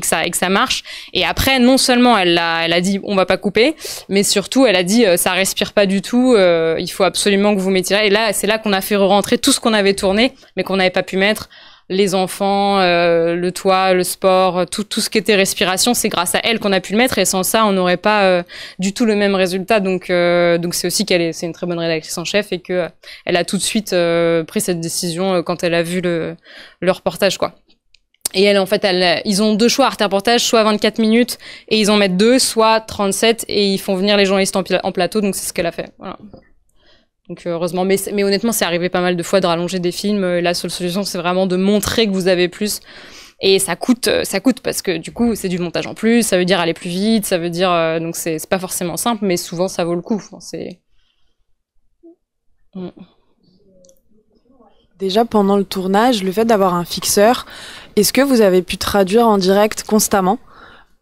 A: que ça marche. Et après non seulement elle a dit on va pas couper, mais surtout elle a dit ça respire pas du tout. Il faut absolument que vous mettiez là. Et là, c'est là qu'on a fait re-rentrer tout ce qu'on avait tourné, mais qu'on n'avait pas pu mettre. Les enfants, le toit, le sport, tout ce qui était respiration, c'est grâce à elle qu'on a pu le mettre. Et sans ça, on n'aurait pas du tout le même résultat. Donc c'est aussi c'est une très bonne rédactrice en chef et que elle a tout de suite pris cette décision quand elle a vu le reportage, quoi. Et elle, en fait, ils ont deux choix, Arte Reportage, soit 24 minutes et ils en mettent 2, soit 37 et ils font venir les journalistes en plateau. Donc c'est ce qu'elle a fait. Voilà. Donc heureusement, mais honnêtement, c'est arrivé pas mal de fois de rallonger des films. La seule solution, c'est vraiment de montrer que vous avez plus. Et ça coûte parce que du coup, c'est du montage en plus. Ça veut dire aller plus vite. Ça veut dire donc c'est pas forcément simple, mais souvent ça vaut le coup.
F: Déjà pendant le tournage, le fait d'avoir un fixeur, est-ce que vous avez pu traduire en direct constamment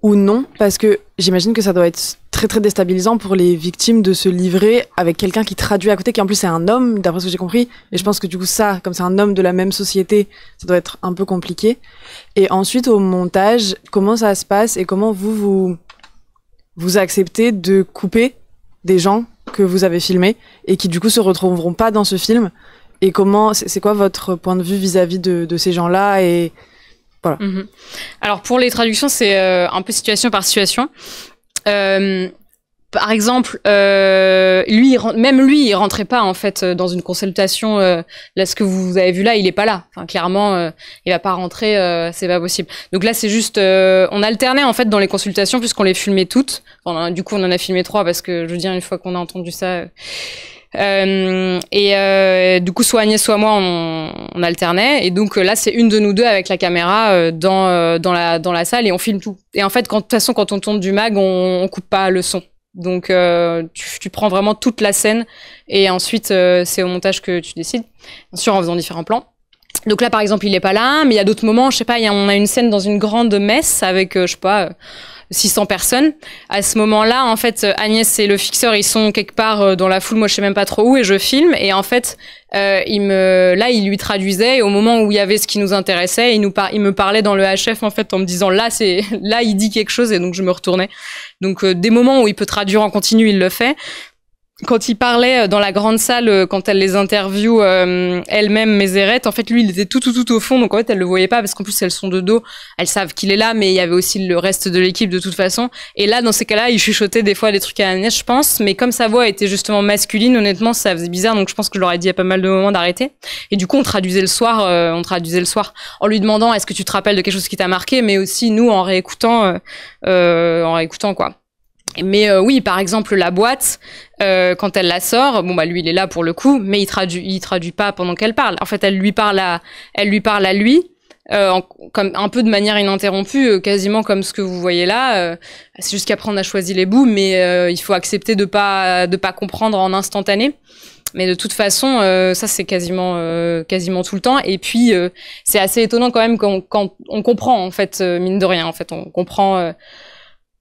F: ou non? Parce que j'imagine que ça doit être très très déstabilisant pour les victimes de se livrer avec quelqu'un qui traduit à côté, qui en plus est un homme, d'après ce que j'ai compris. Et je pense que du coup ça, comme c'est un homme de la même société, ça doit être un peu compliqué. Et ensuite au montage, comment ça se passe et comment vous acceptez de couper des gens que vous avez filmés et qui du coup se retrouveront pas dans ce film? Et comment, c'est quoi votre point de vue vis-à-vis de ces gens-là et voilà.
A: Alors pour les traductions, c'est un peu situation par situation. Par exemple, lui, il rentrait pas en fait dans une consultation. Là, ce que vous avez vu là, il est pas là. Enfin, clairement, il va pas rentrer. C'est pas possible. Donc là, c'est juste, on alternait en fait dans les consultations puisqu'on les filmait toutes. Enfin, du coup, on en a filmé 3 parce que je veux dire, une fois qu'on a entendu ça. Du coup, soit Agnès, soit moi, on alternait. Et donc là, c'est une de nous deux avec la caméra dans la salle et on filme tout. Et en fait, de toute façon, quand on tourne du mag, on coupe pas le son. Donc tu prends vraiment toute la scène et ensuite c'est au montage que tu décides. Bien sûr, en faisant différents plans. Donc là, par exemple, il est pas là, mais il y a d'autres moments, je sais pas, on a une scène dans une grande messe avec, je sais pas, 600 personnes. À ce moment-là, en fait, Agnès et le fixeur, ils sont quelque part dans la foule, moi je sais même pas trop où, et je filme, et en fait, il lui traduisait, et au moment où il y avait ce qui nous intéressait, il me parlait dans le HF, en fait, en me disant, là, il dit quelque chose, et donc je me retournais. Donc, des moments où il peut traduire en continu, il le fait. Quand il parlait dans la grande salle, quand elle les interview elle-même, Mézérette, en fait, lui, il était tout au fond, donc en fait, elle le voyait pas, parce qu'en plus, elles sont de dos, elles savent qu'il est là, mais il y avait aussi le reste de l'équipe de toute façon. Et là, dans ces cas-là, il chuchotait des fois des trucs à Agnès, je pense, mais comme sa voix était justement masculine, honnêtement, ça faisait bizarre, donc je pense que je leur ai dit à pas mal de moments d'arrêter. Et du coup, on traduisait le soir, en lui demandant, est-ce que tu te rappelles de quelque chose qui t'a marqué, mais aussi, nous, en réécoutant, quoi. Mais oui, par exemple, la boîte, quand elle la sort, lui il est là pour le coup, mais il traduit pas pendant qu'elle parle. En fait, elle lui parle à lui, comme un peu de manière ininterrompue, quasiment comme ce que vous voyez là. C'est juste qu'après on a choisi les bouts, mais il faut accepter de pas comprendre en instantané. Mais de toute façon, ça c'est quasiment tout le temps. Et puis c'est assez étonnant quand même quand on comprend en fait, mine de rien. En fait, on comprend.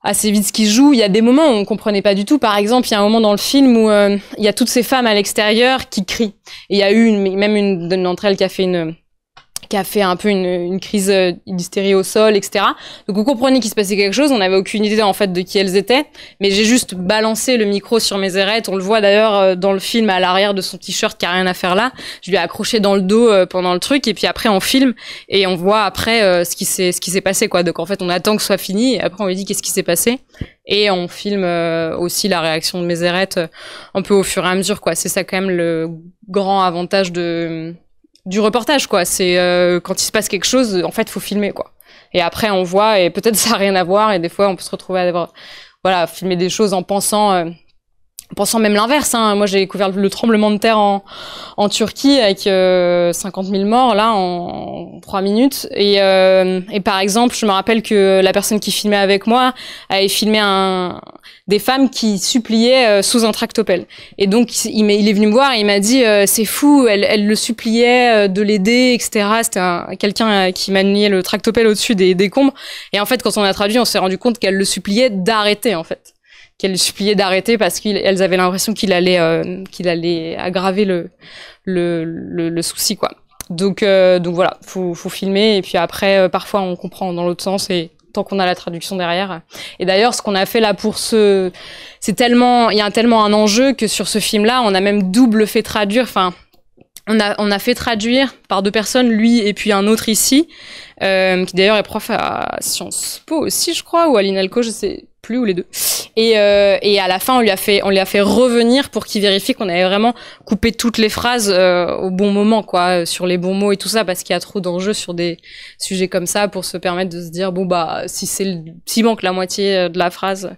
A: assez vite ce qui se joue. Il y a des moments où on comprenait pas du tout. Par exemple, il y a un moment dans le film où il y a toutes ces femmes à l'extérieur qui crient. Et il y a eu même une d'entre elles qui a fait un peu une crise d'hystérie au sol, etc. Donc on comprenait qu'il se passait quelque chose, on n'avait aucune idée en fait de qui elles étaient, mais j'ai juste balancé le micro sur Mézérette. On le voit d'ailleurs dans le film à l'arrière de son t-shirt qui a rien à faire là. Je lui ai accroché dans le dos pendant le truc, et puis après on filme et on voit après ce qui s'est passé quoi. Donc en fait on attend que ce soit fini et après on lui dit qu'est-ce qui s'est passé, et on filme aussi la réaction de Mézérette un peu au fur et à mesure quoi. C'est ça quand même le grand avantage du reportage quoi, c'est quand il se passe quelque chose, en fait faut filmer quoi, et après on voit, et peut-être ça a rien à voir, et des fois on peut se retrouver à avoir, voilà, filmer des choses en pensant même l'inverse, hein. Moi j'ai découvert le tremblement de terre en Turquie avec 50 000 morts là en 3 minutes, et par exemple je me rappelle que la personne qui filmait avec moi avait filmé des femmes qui suppliaient sous un tractopelle, et donc il est venu me voir et il m'a dit c'est fou, elle le suppliait de l'aider, etc. C'était quelqu'un qui maniait le tractopelle au-dessus des combes, et en fait quand on a traduit on s'est rendu compte qu'elle le suppliait d'arrêter en fait, qu'elle suppliait d'arrêter parce qu'elles avaient l'impression qu'il allait aggraver le souci quoi. Donc voilà, faut filmer, et puis après parfois on comprend dans l'autre sens, et tant qu'on a la traduction derrière. Et d'ailleurs ce qu'on a fait là il y a tellement un enjeu que sur ce film là on a même double fait traduire, enfin on a fait traduire par 2 personnes, lui et puis un autre ici, qui d'ailleurs est prof à Sciences Po aussi je crois, ou à l'INALCO, je sais plus, ou les 2. Et à la fin on lui a fait revenir pour qu'il vérifie qu'on avait vraiment coupé toutes les phrases au bon moment quoi, sur les bons mots et tout ça, parce qu'il y a trop d'enjeux sur des sujets comme ça pour se permettre de se dire bon bah s'il manque la moitié de la phrase,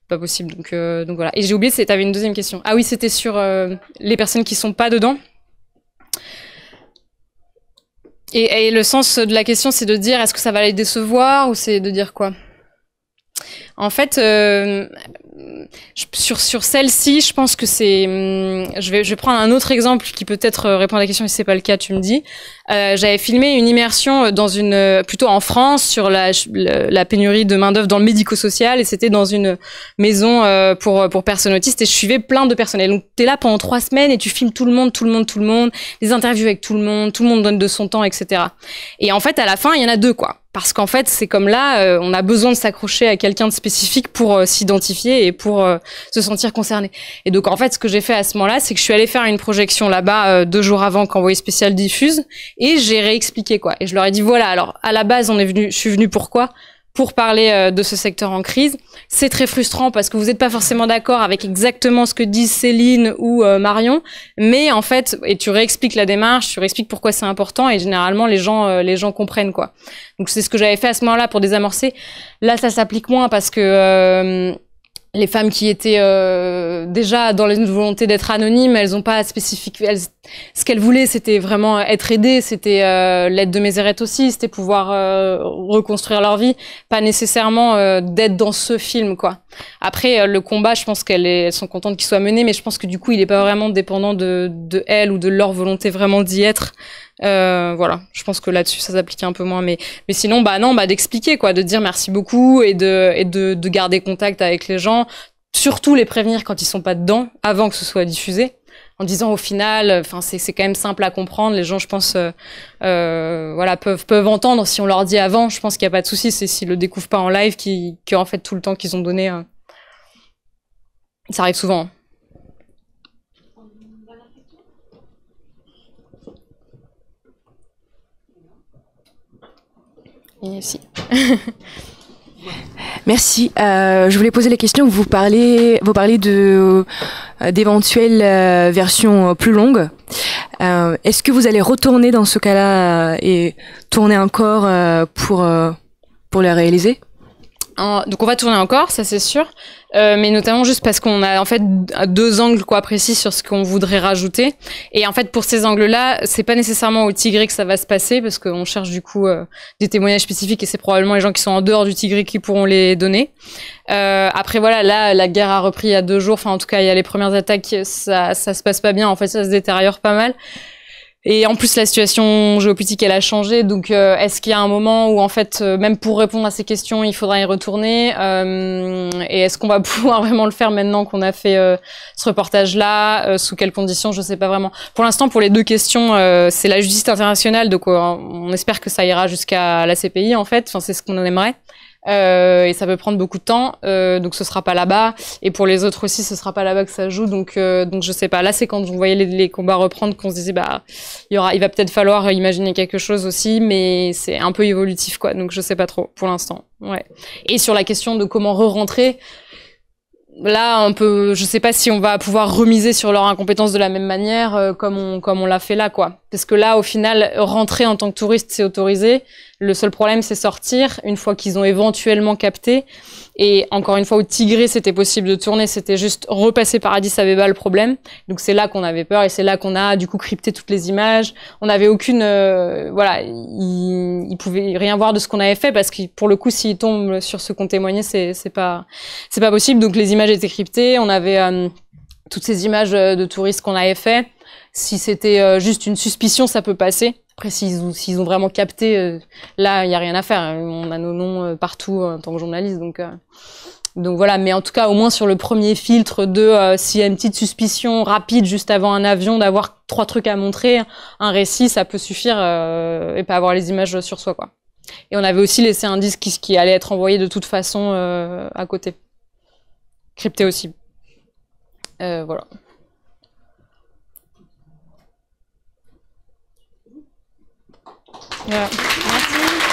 A: pas possible. Donc voilà. Et j'ai oublié, t'avais une deuxième question. Ah oui, c'était sur les personnes qui sont pas dedans. Et le sens de la question, c'est de dire est-ce que ça va les décevoir, ou c'est de dire quoi? En fait, sur celle-ci, je pense que c'est. Je vais prendre un autre exemple qui peut-être répond à la question. Si c'est pas le cas, tu me dis. J'avais filmé une immersion plutôt en France sur la pénurie de main d'œuvre dans le médico-social, et c'était dans une maison pour personnes autistes, et je suivais plein de personnels. Donc t'es là pendant 3 semaines et tu filmes tout le monde, des interviews avec tout le monde donne de son temps, etc. Et en fait, à la fin, il y en a 2 quoi. Parce qu'en fait, c'est comme là, on a besoin de s'accrocher à quelqu'un de spécifique pour s'identifier et pour se sentir concerné. Et donc, en fait, ce que j'ai fait à ce moment-là, c'est que je suis allée faire une projection là-bas 2 jours avant qu'Envoyé spécial diffuse, et j'ai réexpliqué quoi. Et je leur ai dit voilà, alors à la base, je suis venue pourquoi ? Pour parler de ce secteur en crise. C'est très frustrant parce que vous n'êtes pas forcément d'accord avec exactement ce que disent Céline ou Marion, mais en fait, et tu réexpliques la démarche, tu réexpliques pourquoi c'est important, et généralement les gens comprennent quoi. Donc c'est ce que j'avais fait à ce moment-là pour désamorcer. Là, ça s'applique moins parce que les femmes qui étaient déjà dans une volonté d'être anonymes, elles ont pas spécifique. Ce qu'elles voulaient, c'était vraiment être aidées. C'était l'aide de Mézérette aussi. C'était pouvoir reconstruire leur vie, pas nécessairement d'être dans ce film, quoi. Après, le combat, je pense elles sont contentes qu'il soit mené, mais je pense que du coup, il est pas vraiment dépendant de elles ou de leur volonté vraiment d'y être. Voilà, je pense que là-dessus ça s'applique un peu moins, mais sinon d'expliquer quoi, de dire merci beaucoup, et de garder contact avec les gens, surtout les prévenir quand ils sont pas dedans avant que ce soit diffusé, en disant au final, enfin c'est quand même simple à comprendre, les gens je pense voilà peuvent entendre si on leur dit avant, je pense qu'il y a pas de souci, c'est s'ils le découvrent pas en live que en fait tout le temps qu'ils ont donné, ça arrive souvent. Merci.
G: Merci. Je voulais poser la question. Vous parlez d'éventuelles versions plus longues. Est-ce que vous allez retourner dans ce cas-là et tourner encore pour les réaliser?
A: Donc on va tourner encore, ça c'est sûr, mais notamment juste parce qu'on a en fait 2 angles quoi précis sur ce qu'on voudrait rajouter, et en fait pour ces angles-là, c'est pas nécessairement au Tigré que ça va se passer, parce qu'on cherche du coup des témoignages spécifiques, et c'est probablement les gens qui sont en dehors du Tigré qui pourront les donner. Après voilà, là la guerre a repris il y a 2 jours, enfin en tout cas il y a les premières attaques, ça se passe pas bien, en fait ça se détériore pas mal. Et en plus, la situation géopolitique, elle a changé. Donc, est-ce qu'il y a un moment où, en fait, même pour répondre à ces questions, il faudra y retourner et est-ce qu'on va pouvoir vraiment le faire maintenant qu'on a fait ce reportage-là sous quelles conditions? Je sais pas vraiment. Pour l'instant, pour les deux questions, c'est la justice internationale. Donc, on espère que ça ira jusqu'à la CPI, en fait. Enfin, c'est ce qu'on en aimerait. Et ça peut prendre beaucoup de temps, donc ce sera pas là-bas. Et pour les autres aussi, ce sera pas là-bas que ça joue. Donc je sais pas. Là, c'est quand on voyait les combats reprendre qu'on se disait bah il va peut-être falloir imaginer quelque chose aussi, mais c'est un peu évolutif quoi. Donc je sais pas trop pour l'instant. Ouais. Et sur la question de comment re-rentrer. Là, je sais pas si on va pouvoir remiser sur leur incompétence de la même manière comme on l'a fait là, quoi. Parce que là, au final, rentrer en tant que touriste, c'est autorisé. Le seul problème, c'est sortir une fois qu'ils ont éventuellement capté. Et encore une fois, au Tigré, c'était possible de tourner, c'était juste repasser par Addis Abeba le problème. Donc c'est là qu'on avait peur et c'est là qu'on a du coup crypté toutes les images. On n'avait aucune, voilà, ils pouvaient rien voir de ce qu'on avait fait parce que pour le coup, s'ils tombent sur ce qu'on témoignait, c'est pas possible. Donc les images étaient cryptées. On avait toutes ces images de touristes qu'on avait fait. Si c'était juste une suspicion, ça peut passer. Après, s'ils ont vraiment capté, là, il y a rien à faire. On a nos noms partout en tant que journaliste, donc voilà. Mais en tout cas, au moins sur le premier filtre de s'il y a une petite suspicion rapide juste avant un avion, d'avoir 3 trucs à montrer, un récit, ça peut suffire et pas avoir les images sur soi, quoi. Et on avait aussi laissé un disque qui allait être envoyé de toute façon à côté, crypté aussi. Voilà. Voilà. Merci.